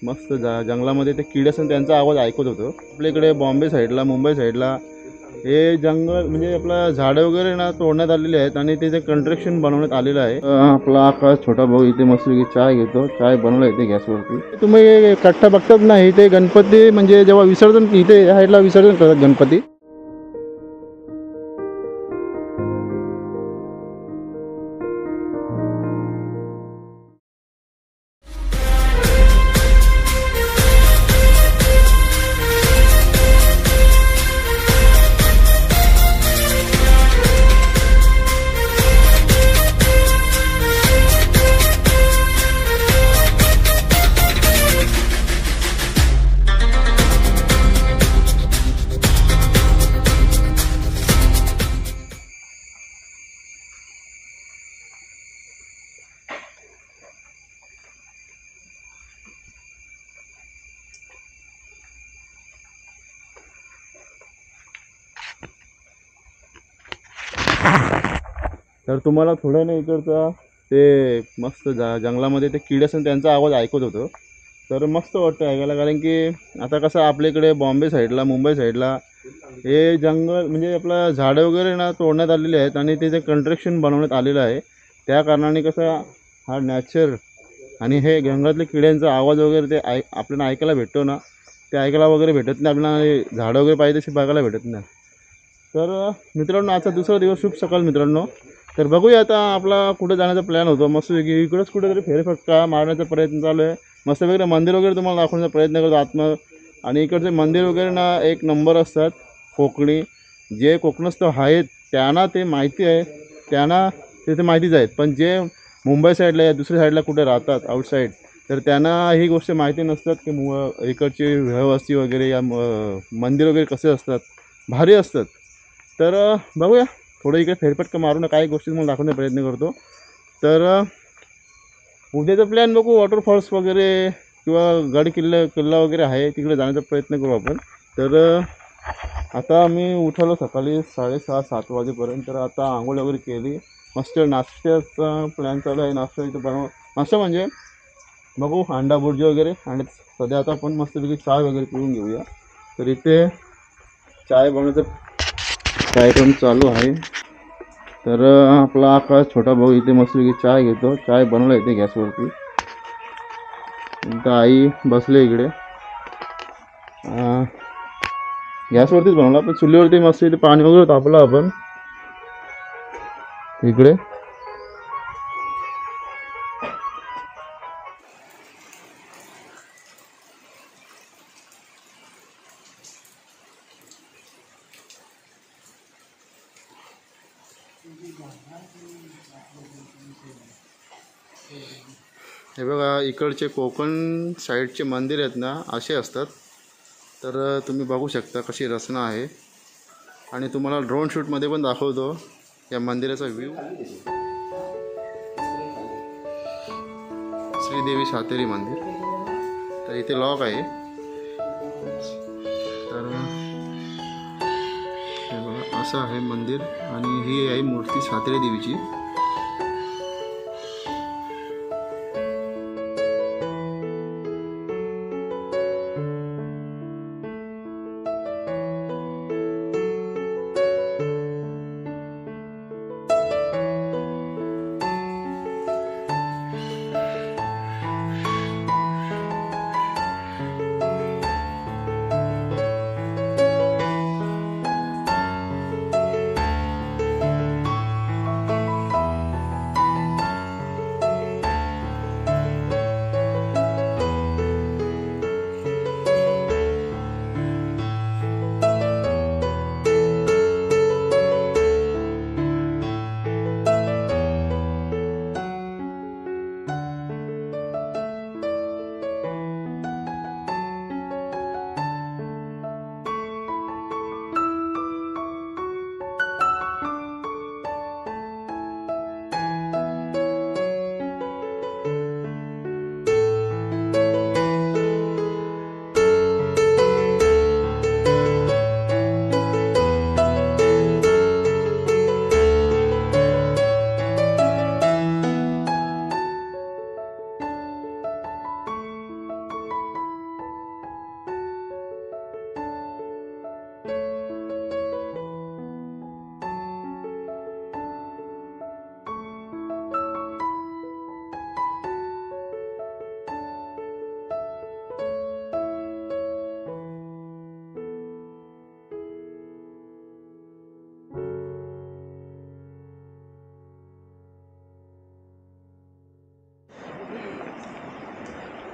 मस्त जंगलामध्ये ते किडे असतात त्यांचा आवाज ऐकत होतो। आपल्या इकडे बॉम्बे साईडला मुंबई साईडला हे जंगल म्हणजे आपला झाडं वगैरे ना तोडण्यात आलेली आहेत आणि तिथे कंस्ट्रक्शन बनवण्यात आलेलं आहे। आपला आकाश छोटा भाऊ इथे मस्त चाय घेतो, चाय बनवला इथे गॅसवरती। तुम्ही कट्टा बघतात ना, इथे गणपती म्हणजे जेव्हा विसर्जन इथे या साईडला विसर्जन करतात गणपती। तर तुम्हाला थोडं नाही इकडचा ते मस्त जंगलामध्ये ते किडे असतात त्यांचा आवाज ऐकत होतो। तर मस्त वाटतं ऐकायला, कारण की आता कसं आपल्या इकडे बॉम्बे साईडला मुंबई साईडला हे जंगल म्हणजे आपलं झाडं वगैरे ना तोडण्यात आलेली आहेत आणि तिथे कंस्ट्रक्शन बनवण्यात आलेलं आहे। त्या कारणाने कसं हा नॅचर आणि हे जंगलातल्या किड्यांचा आवाज वगैरे ते आपल्याला ऐकायला भेटतो ना, ते ऐकायला वगैरे भेटत नाही आपल्याला, झाडं वगैरे पाहिजे तशी बघायला भेटत नाही। तर मित्रांनो आजचा दुसरा दिवस, शुभ सकाळ मित्रांनो। तर बघूया आता आपला कुठे जाण्याचा प्लॅन होतो। मस्तपैकी इकडंच कुठेतरी फेरफटका मारण्याचा प्रयत्न चालू आहे। मस्त वगैरे मंदिर वगैरे तुम्हाला दाखवण्याचा प्रयत्न करतो आत्म, आणि इकडचे मंदिर वगैरे ना एक नंबर असतात। कोकणी जे कोकणस्थ आहेत त्यांना ते माहिती आहे, त्यांना ते माहितीच आहेत, पण जे मुंबई साईडला या दुसऱ्या साईडला कुठे राहतात आउटसाईड, तर त्यांना ही गोष्ट माहिती नसतात की इकडची व्यवस्थी वगैरे या मंदिर वगैरे कसे असतात, भारी असतात। तर बघूया थोडं इकडे फेरफटका मारून काही गोष्टी तुम्हाला दाखवण्याचा प्रयत्न करतो। तर उद्याचा प्लॅन बघू, वॉटरफॉल्स वगैरे किंवा गड किल्ला वगैरे आहे तिकडे जाण्याचा प्रयत्न करू आपण। तर आता मी उठलो सकाळी 6:30-7 वाजेपर्यंत। तर आता आंघोळ वगैरे केली, मस्त नाश्त्याचा प्लॅन चालू आहे। नाश्ता इथं बनव, नाश्ता म्हणजे बघू अंडा बुर्जी वगैरे, आणि सध्या आता आपण मस्तपैकी चाय वगैरे पिऊन घेऊया। तर इथे चाय बनवायचं कार्यक्रम चालू आहे। तर आपला आकाश छोटा भाऊ इथे मस्तपैकी चाय घेतो, चाय बनवला इथे गॅसवरती। इथं आई बसले इकडे, गॅसवरतीच बनवला पण चुलीवरती मस्त इथे पाणी वगैरे तापलं आपण इकडे। हे बघा इकडचे कोकण साईडचे मंदिर आहेत ना असे असतात। तर तुम्ही बघू शकता कशी रचना आहे, आणि तुम्हाला ड्रोन शूटमध्ये पण दाखवतो या मंदिराचा व्ह्यू। श्रीदेवी सातेरी मंदिर, तर इथे लॉक आहे। तर हे बघा असं आहे मंदिर, आणि ही आहे मूर्ती सातेरी देवीची।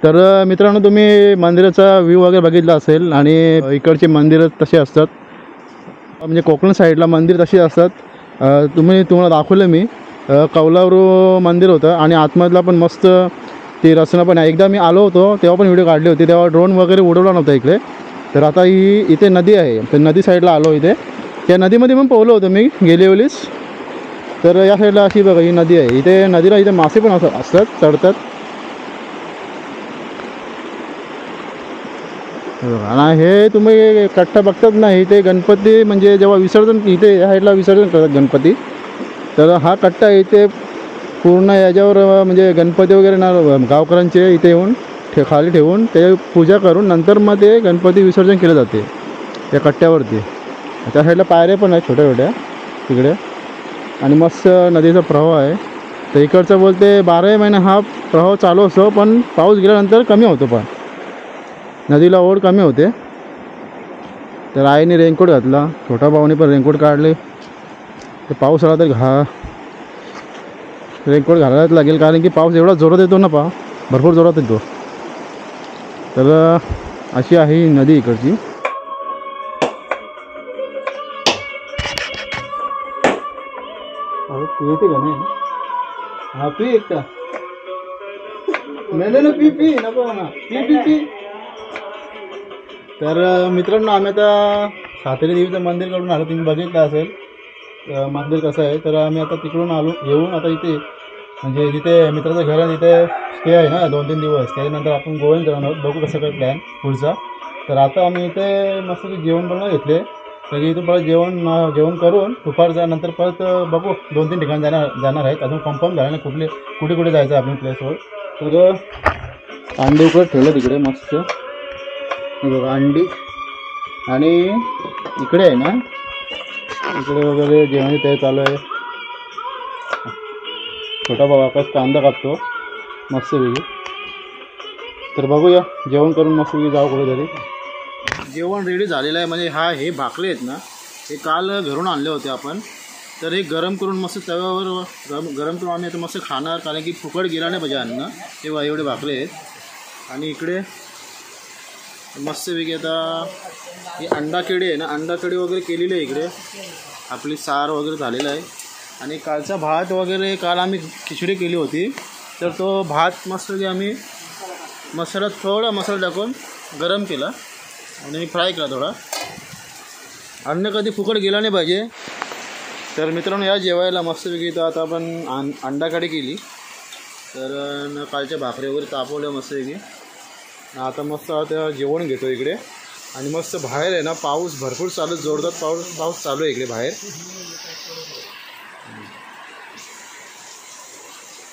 तर मित्रांनो, तुम्ही मंदिराचा व्ह्यू वगैरे बघितला असेल आणि इकडचे मंदिरं तसे असतात, म्हणजे कोकण साईडला मंदिर तशी असतात. तुम्हाला दाखवलं मी. कौलारू मंदिर होतं आणि आतमधला पण मस्त ती रचना पण आहे. एकदा मी आलो होतो तेव्हा पण व्हिडिओ काढली होती, तेव्हा ड्रोन वगैरे उडवला नव्हता इकडे. तर आता इथे नदी आहे, तर नदी साईडला आलो इथे. त्या नदीमध्ये पण पोहलो होतो मी गेल्या वेळेस. तर या साईडला अशी बघा ही नदी आहे. इथे नदीला इथे मासे पण असतात, चढतात. आणि हे तुम्ही कट्टा बघतात ना, इथे गणपती म्हणजे जेव्हा विसर्जन इथे या साईडला विसर्जन करतात गणपती. तर हा कट्टा इथे पूर्ण याच्यावर म्हणजे गणपती वगैरे ना गावकऱ्यांचे इथे येऊन खाली ठेवून ते पूजा करून नंतर मग ते गणपती विसर्जन केले जाते या कट्ट्यावरती. त्या साईडला पायऱ्या पण आहेत छोट्या छोट्या तिकडे आणि मस्त नदीचा प्रवाह आहे. तर इकडचं बोलते 12 महिने हा प्रवाह चालू असतो, पण पाऊस गेल्यानंतर कमी होतो, पण नदीला ओढ कमी होते. तर आईने रेनकोट घातला, छोटा भाऊने पण रेनकोट काढले. तर पाऊस आला तर रेनकोट घालायलाच लागेल, कारण की पाऊस एवढा जोरात येतो ना, भरपूर जोरात येतो. तर अशी आहे ही नदी इकडची. तू येते का नाही? हा पी एकटा नाही पी पी नको म्हणा, पी पी पी. तर मित्रांनो, आम्ही आता सातेरी देवीचं मंदिर कडून आलो, तुम्ही बघितलं असेल मंदिर कसं आहे. तर आम्ही आता तिकडून येऊन आता इथे म्हणजे जिथे मित्राचं घर आहे तिथे स्टे आहे ना 2-3 दिवस. त्याच्यानंतर आपण गोव्याला जाणार आहोत, बघू कसं काय प्लॅन पुढचा. तर आता आम्ही इथे मस्त जेवण बनवून घेतले. तर इथून परत जेवण करून दुपारच्या नंतर परत बघू 2-3 ठिकाणी जाणार आहेत. अजून कन्फर्म झालं नाही कुठे कुठे जायचं आहे आपल्या प्लेसवर. तर अंडी उकडत ठेवलं तिकडे मस्त बघा अंडी. आणि इकडे आहे ना, इकडे वगैरे जेवणाची तयारी चालू आहे. छोटा भाऊ आकाश कांदा कापतो मस्तपैकी. तर बघूया, जेवण करून मस्तपैकी जाऊ कुठेतरी. जेवण रेडी झालेलं आहे. म्हणजे हे भाकले आहेत ना, हे काल घरून आणले होते आपण. तर हे गरम करून मस्त तव्यावर गरम करून आम्ही आता मस्त खाणार, कारण की फुकट गेला नाही पाहिजे अन्न. तेव्हा एवढे भाकले आहेत. आणि इकडे मस्तपैकी आता ही अंडा कढी आहे ना, अंडा कढी वगैरे केलेली आहे इकडे. आपली सार वगैरे झालेला आहे. आणि कालचा भात वगैरे काल आम्ही खिचडी केली होती. तर तो भात मस्तपैकी आम्ही थोडा मसाला टाकून गरम केला आणि फ्राय केला थोडा. अन्न कधी फुकट गेला नाही पाहिजे. तर मित्रांनो, या जेवायला मस्तपैकी तर आता आपण अंडा कढी केली. तर कालच्या भाकरी वगैरे तापवल्या मस्तपैकी. आता मस्त आता जेवण घेतो इकडे. आणि मस्त बाहेर आहे ना पाऊस भरपूर चालू, जोरदार पाऊस चालू आहे इकडे बाहेर.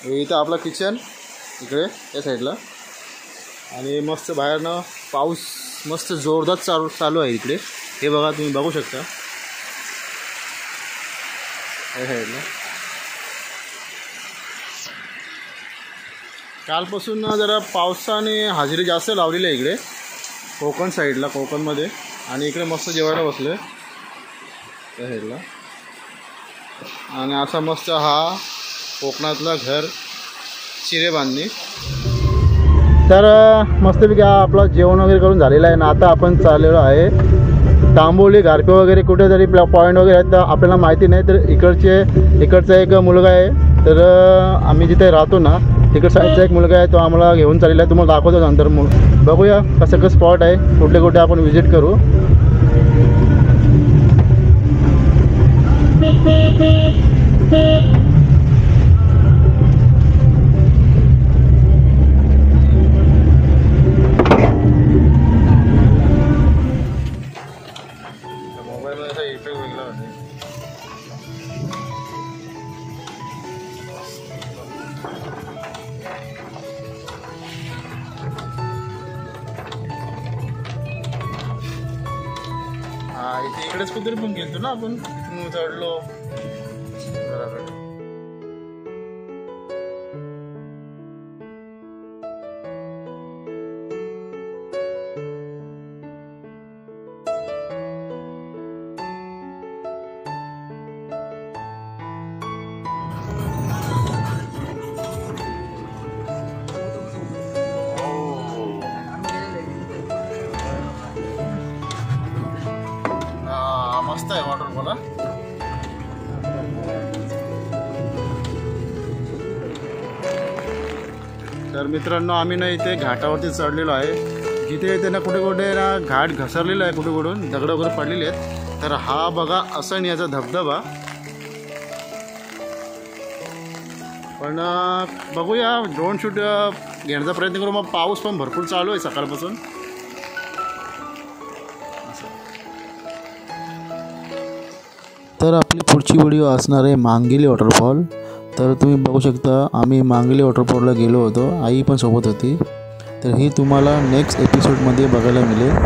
इथं आपलं किचन इकडे या साईडला. आणि मस्त बाहेरनं पाऊस मस्त जोरदार चालू आहे इकडे. हे बघा, तुम्ही बघू शकता या साईडला. कालपासून जरा पावसाने हजेरी जास्त लावलेली आहे इकडे कोकण साईडला, कोकणमध्ये. आणि इकडे मस्त जेवायला बसलो आहे त्या साईडला. आणि असा मस्त हा कोकणातला घर चिरे बांधणी. तर मस्तपैकी आपलं जेवण वगैरे करून झालेलं आहे ना. आता आपण चाललेलो आहे तांबोली, गारपे वगैरे कुठेतरी पॉईंट वगैरे आहेत, तर आपल्याला माहिती नाही. तर इकडचा एक मुलगा आहे. तर आम्ही जिथे राहतो ना तिकडे साईडचा एक मुलगा आहे, तो आम्हाला घेऊन चाललेला आहे. तुम्हाला दाखवतो नंतर. बघूया कसं स्पॉट आहे, कुठे आपण व्हिजिट करू. इकडेच कुठेतरी पण गेलतो ना आपण, तिथून चढलो. मस्त आहे वॉटरफॉल. तर मित्रांनो आम्ही ना इथे घाटावरती चढलेलो आहे. जिथे इथे ना कुठे कुठे ना घाट घसरलेला आहे, कुठे कुठून दगड वगैरे पडलेले आहेत. तर हा बघा असं याचा धबधबा. पण बघूया ड्रोन शूट घेण्याचा प्रयत्न करू. मग पाऊस पण भरपूर चालू आहे सकाळपासून. तर आपली पुढची व्हिडिओ असणार आहे मांगिली वॉटरफॉल. तर तुम्ही बघू शकता आम्ही मांगिली वॉटरफॉलला गेलो होतो, आई पण सोबत होती. तर ही तुम्हाला नेक्स्ट एपिसोडमध्ये बघायला मिळेल.